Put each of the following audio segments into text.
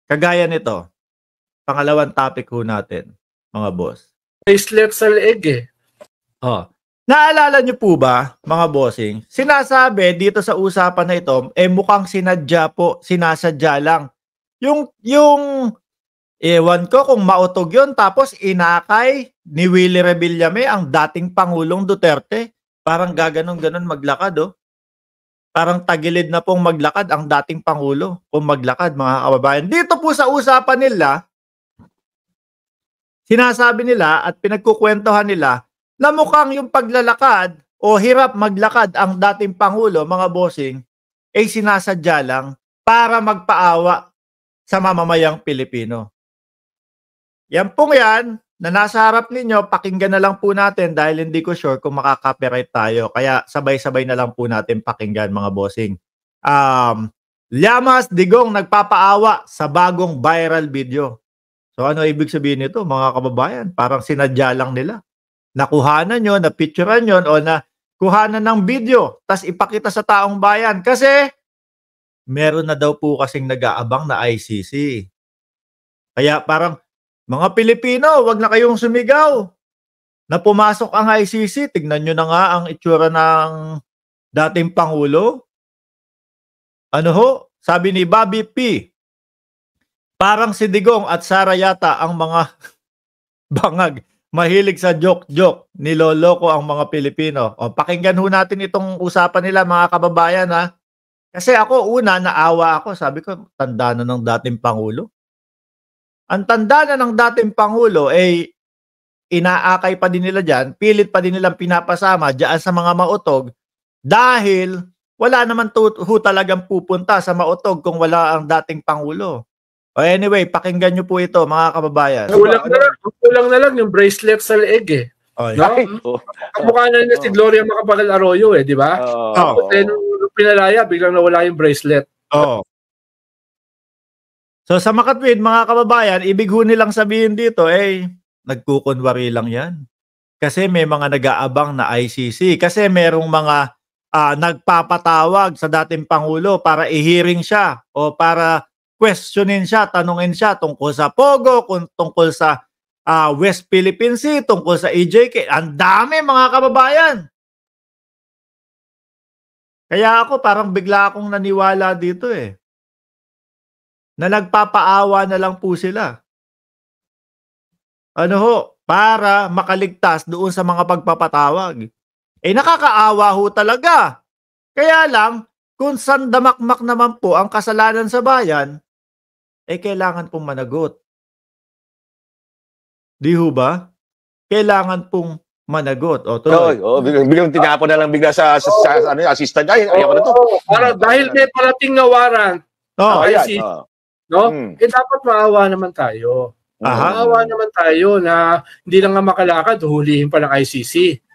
Kagaya nito, pangalawang topic ho natin, mga boss. Bracelet sa leeg eh. Oh. Naalala niyo po ba, mga bossing, sinasabi dito sa usapan na ito, mukhang sinasadya lang. Yung ewan ko kung mautog yun, tapos inakay ni Willie Revillame ang dating Pangulong Duterte. Parang gaganon-ganon maglakad, oh. Parang tagilid na pong maglakad ang dating Pangulo kung maglakad, mga kababayan. Dito po sa usapan nila, sinasabi nila at pinagkukwentuhan nila na mukhang yung paglalakad o hirap maglakad ang dating Pangulo, mga bossing, ay sinasadya lang para magpaawa sa mamamayang Pilipino. Yan pong yan na nasa harap ninyo, pakinggan na lang po natin dahil hindi ko sure kung makaka-copyright tayo. Kaya sabay-sabay na lang po natin pakinggan, mga bossing. Llamas Digong nagpapaawa sa bagong viral video. So ano ibig sabihin nito, mga kababayan? Parang sinadya lang nila. Nakuhanan yun, napicturean yun, o na kuhanan ng video, tas ipakita sa taong bayan. Kasi, meron na daw po kasing nag-aabang na ICC. Kaya parang, mga Pilipino, wag na kayong sumigaw na pumasok ang ICC. Tignan nyo na nga ang itsura ng dating Pangulo. Ano ho? Sabi ni Bobby P. Parang si Digong at Sara yata ang mga bangag. Mahilig sa joke-joke, niloloko ang mga Pilipino. O, pakinggan ho natin itong usapan nila, mga kababayan, ha. Kasi ako, una, naawa ako. Sabi ko, tanda na ng dating Pangulo. Ang tanda na ng dating Pangulo, inaakay pa din nila dyan, pilit pa din nilang pinapasama dyan sa mga mautog, dahil wala naman talagang pupunta sa mautog kung wala ang dating Pangulo. Anyway, pakinggan nyo po ito, mga kababayan. Kulang na lang yung bracelet sa leeg eh. No? Kamukha na niya si Gloria Macapagal Arroyo eh, di ba? Tapos nung pinalaya, biglang nawala yung bracelet. So sa makatwid, mga kababayan, ibig ho nilang sabihin dito, nagkukunwari lang yan. Kasi may mga nag-aabang na ICC. Kasi merong mga nagpapatawag sa dating Pangulo para i-hearing siya o para questionin siya, tanungin siya tungkol sa Pogo, tungkol sa West Philippine Sea, tungkol sa EJK. Ang dami, mga kababayan. Kaya ako parang bigla akong naniwala dito na nagpapaawa na lang po sila. Ano ho? Para makaligtas doon sa mga pagpapatawag. Nakakaawa ho talaga. Kaya lang, kung sandamakmak naman po ang kasalanan sa bayan, kailangan pong managot. Di ho ba? Kailangan pong managot. Biglang tinapon na lang bigla sa assistant. Ayaw ko na to. Dahil may parating na warrant. Dapat maawa naman tayo. Maawa naman tayo na hindi lang nga makalakad, hulihin pa ng ICC.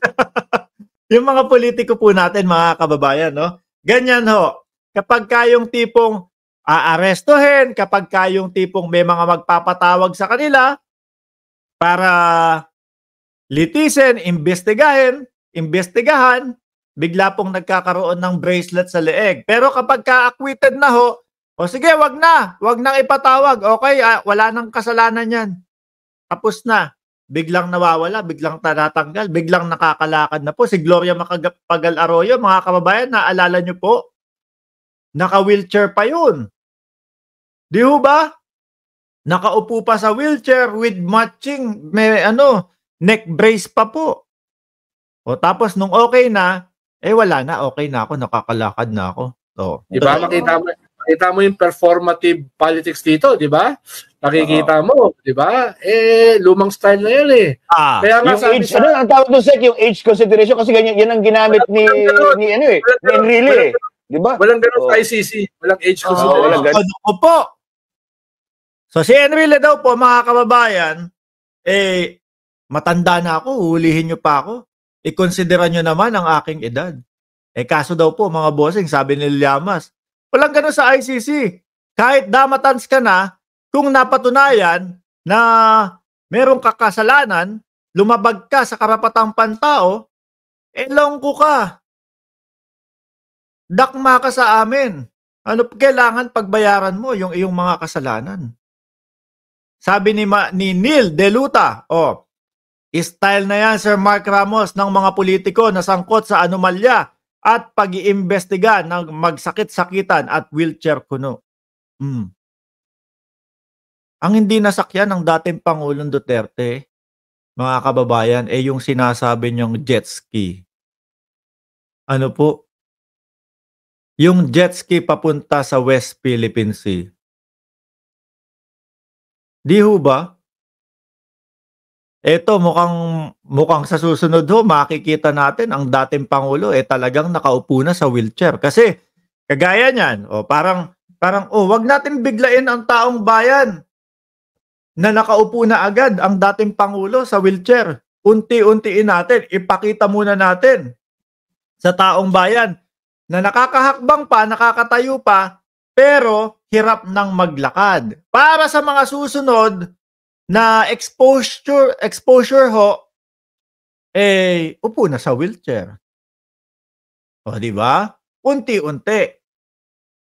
Yung mga politiko po natin, mga kababayan, no? Ganyan ho. Kapag kayong tipong aarestuhin, kapag kayong tipong may mga magpapatawag sa kanila para litisin, investigahan, bigla pong nagkakaroon ng bracelet sa leeg. Pero kapag ka-acquitted na ho, o sige, wag nang ipatawag. Okay, wala nang kasalanan yan. Tapos na. Biglang nawawala, biglang tatanggal, biglang nakakalakad na po. Si Gloria Macapagal Arroyo, mga kababayan, naalala nyo po? Naka-wheelchair pa yun. Di ho ba? Nakaupo pa sa wheelchair with matching, may neck brace pa po. O tapos nung okay na, wala na, okay na ako, nakakalakad na ako. Di ba? Makita mo yung performative politics dito, di ba? Nakikita mo, di ba? Lumang style na yan Kaya nga yung age, ang tawag doon, Sek, yung age consideration, kasi ganyan, yan ang ginamit ni Enrile, di ba? Walang ganun sa ICC, walang age consideration. Opo. So si Enrile daw po, mga kababayan, matanda na ako, hulihin nyo pa ako. I-considera nyo naman ang aking edad. Kaso daw po, mga bossing, sabi ni Llamas, walang ganun sa ICC. Kahit damatans ka na, kung napatunayan na merong kakasalanan, lumabag ka sa karapatang pantao, longko ka. Dakma ka sa amin. Kailangan pagbayaran mo yung iyong mga kasalanan. Sabi ni Neil Deluta, style na yan, Sir Mark Ramos, ng mga politiko na sangkot sa anomalya at pag-iimbestiga ng magsakit-sakitan at wheelchair kuno. Ang hindi nasakyan ng dating Pangulong Duterte, mga kababayan, yung sinasabi niyong jet ski. Ano po? Yung jet ski papunta sa West Philippine Sea. Di ho ba? Eto, mukhang sa susunod ho, makikita natin ang dating Pangulo talagang nakaupo na sa wheelchair. Kasi, kagaya niyan, parang, wag natin biglain ang taong bayan na nakaupo na agad ang dating Pangulo sa wheelchair. Unti-untiin natin, ipakita muna natin sa taong bayan na nakakahakbang pa, nakakatayo pa, pero hirap ng maglakad. Para sa mga susunod na exposure ho, upo na sa wheelchair. Di ba? Unti-unti.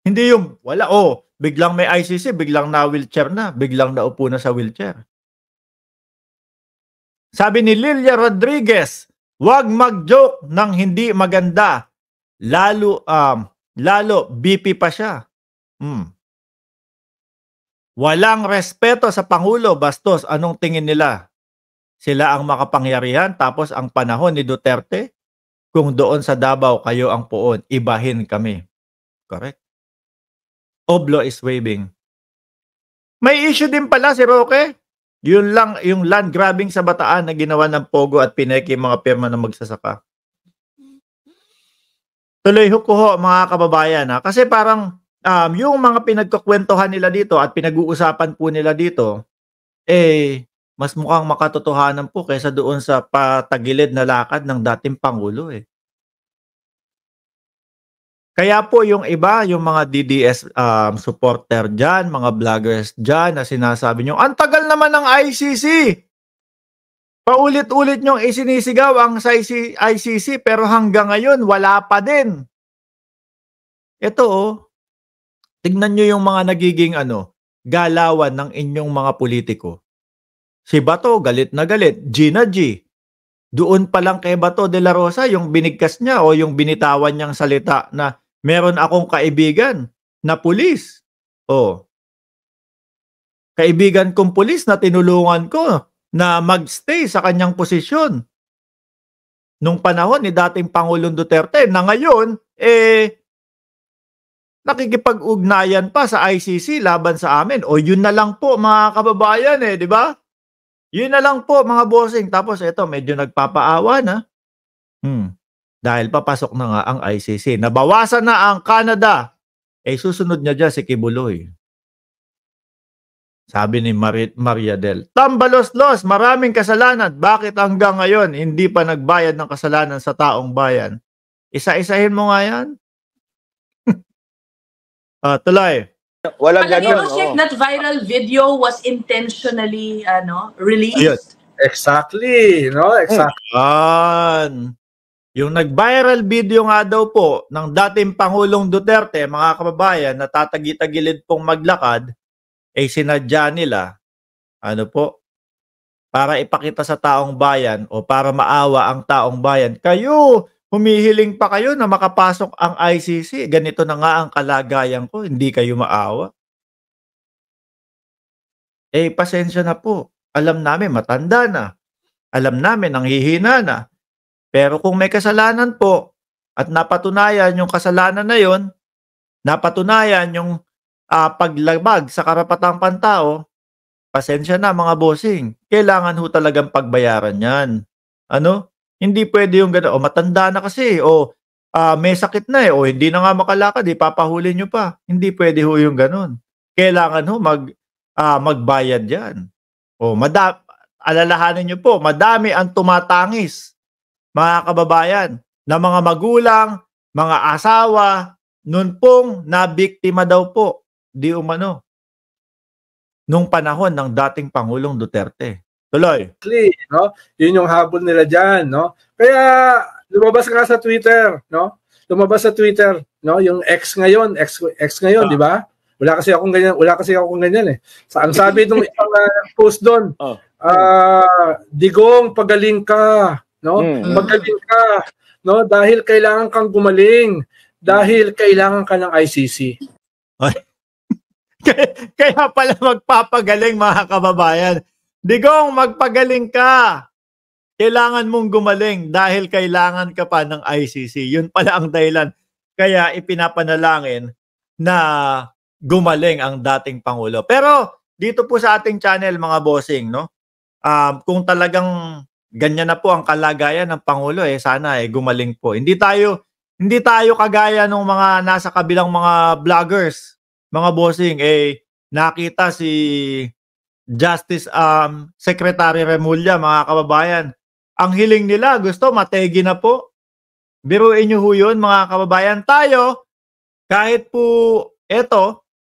Hindi yung wala, biglang may ICC, biglang na wheelchair na, biglang naupo na sa wheelchair. Sabi ni Lilia Rodriguez, wag mag-joke ng hindi maganda. Lalo BP pa siya. Walang respeto sa Pangulo, bastos. Anong tingin nila? Sila ang makapangyarihan, tapos ang panahon ni Duterte, kung doon sa Davao kayo ang poon, ibahin kami. Correct? Oblo is waving. May issue din pala si Roque. Yun lang, yung land grabbing sa Bataan na ginawa ng Pogo at pineki mga pirma na magsasaka. Tuloy ho mga kababayan. Kasi parang yung mga pinagkukwentuhan nila dito at pinag-uusapan po nila dito, mas mukhang makatotohanan po kaysa doon sa patagilid na lakad ng dating Pangulo. Kaya po yung iba, yung mga DDS supporter dyan, mga vloggers dyan na sinasabi nyo, ang tagal naman ng ICC! Paulit-ulit nyong isinisigaw ang ICC pero hanggang ngayon wala pa din. Ito tignan nyo yung mga nagiging galawan ng inyong mga politiko. Si Bato, galit na galit. Gina G. Doon pa lang kay Bato de la Rosa, yung binigkas niya o yung binitawan niyang salita na meron akong kaibigan na pulis. Kaibigan kong pulis na tinulungan ko na magstay sa kanyang posisyon. Nung panahon ni dating Pangulong Duterte na ngayon, nakikipag-ugnayan pa sa ICC laban sa amin. Yun na lang po mga kababayan di ba? Yun na lang po mga bossing. Tapos ito, medyo nagpapaawa na. Dahil papasok na nga ang ICC. Nabawasan na ang Canada. Susunod niya dyan si Kibuloy. Sabi ni Maria Del, tambalos-los, maraming kasalanan. Bakit hanggang ngayon hindi pa nagbayad ng kasalanan sa taong bayan? Isa-isahin mo nga yan. Tuloy. Walang ganun. Check that viral video was intentionally released. Ayun. Exactly, Exactly. Yung nag-viral video nga daw po ng dating Pangulong Duterte, mga kababayan, na tatagi-tagilid pong maglakad, sinadya nila, para ipakita sa taong bayan o para maawa ang taong bayan. Kayo, humihiling pa kayo na makapasok ang ICC. Ganito na nga ang kalagayan ko, hindi kayo maawa. Pasensya na po. Alam namin, matanda na. Alam namin, nanghihina na. Pero kung may kasalanan po at napatunayan yung kasalanan na yon, napatunayan yung paglabag sa karapatang pantao, pasensya na mga bossing. Kailangan ho talagang pagbayaran yan. Hindi pwede yung gano'n. Matanda na kasi. May sakit na hindi na nga makalakad. Papahuli nyo pa. Hindi pwede ho yung gano'n. Kailangan ho magbayad yan. Alalahanin nyo po, madami ang tumatangis, mga kababayan, na mga magulang, mga asawa, nun pong nabiktima daw po, di umano, nung panahon ng dating Pangulong Duterte. Tuloy. Yun yung habol nila dyan, Kaya, lumabas nga sa Twitter, Lumabas sa Twitter, yung ex ngayon, di ba? Wala kasi akong ganyan eh. Ang sabi nung isang post doon, Digong, pagaling ka, no? Pagaling ka, no? Dahil kailangan kang gumaling, dahil kailangan ka ng ICC. Kaya pala magpapagaling, mga kababayan. Digong, magpagaling ka. Kailangan mong gumaling dahil kailangan ka pa ng ICC. Yun pala ang dahilan. Kaya ipinapanalangin na gumaling ang dating Pangulo. Pero dito po sa ating channel, mga bossing, no? Kung talagang ganyan na po ang kalagayan ng Pangulo, sana gumaling po. Hindi tayo kagaya ng mga nasa kabilang mga vloggers, mga bossing, nakita si Justice Secretary Remulla, mga kababayan. Ang hiling nila, gusto mategi na po. Biruin nyo ho yun, mga kababayan. Tayo, kahit po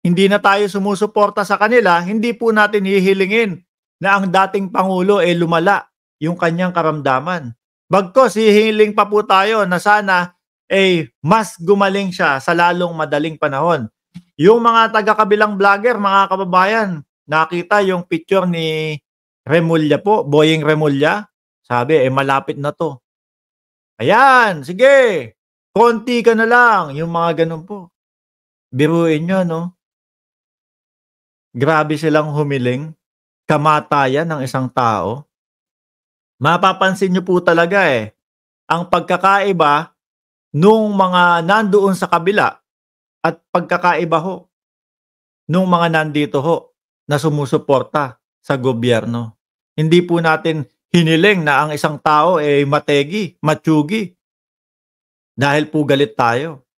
hindi na tayo sumusuporta sa kanila, hindi po natin hihilingin na ang dating Pangulo lumala yung kanyang karamdaman. Bagkos, hihiling pa po tayo na sana mas gumaling siya sa lalong madaling panahon. Yung mga taga-kabilang vlogger, mga kababayan, nakita yung picture ni Remulla po, Boying Remulla. Sabi, malapit na to. Ayan, sige. Konti ka na lang. Yung mga ganun po. Biruin nyo, no? Grabe silang humiling. Kamatayan ng isang tao. Mapapansin nyo po talaga ang pagkakaiba nung mga nandoon sa kabila at pagkakaiba ho nung mga nandito ho na sumusuporta sa gobyerno. Hindi po natin hiniling na ang isang tao mategi, matsugi. Dahil po galit tayo.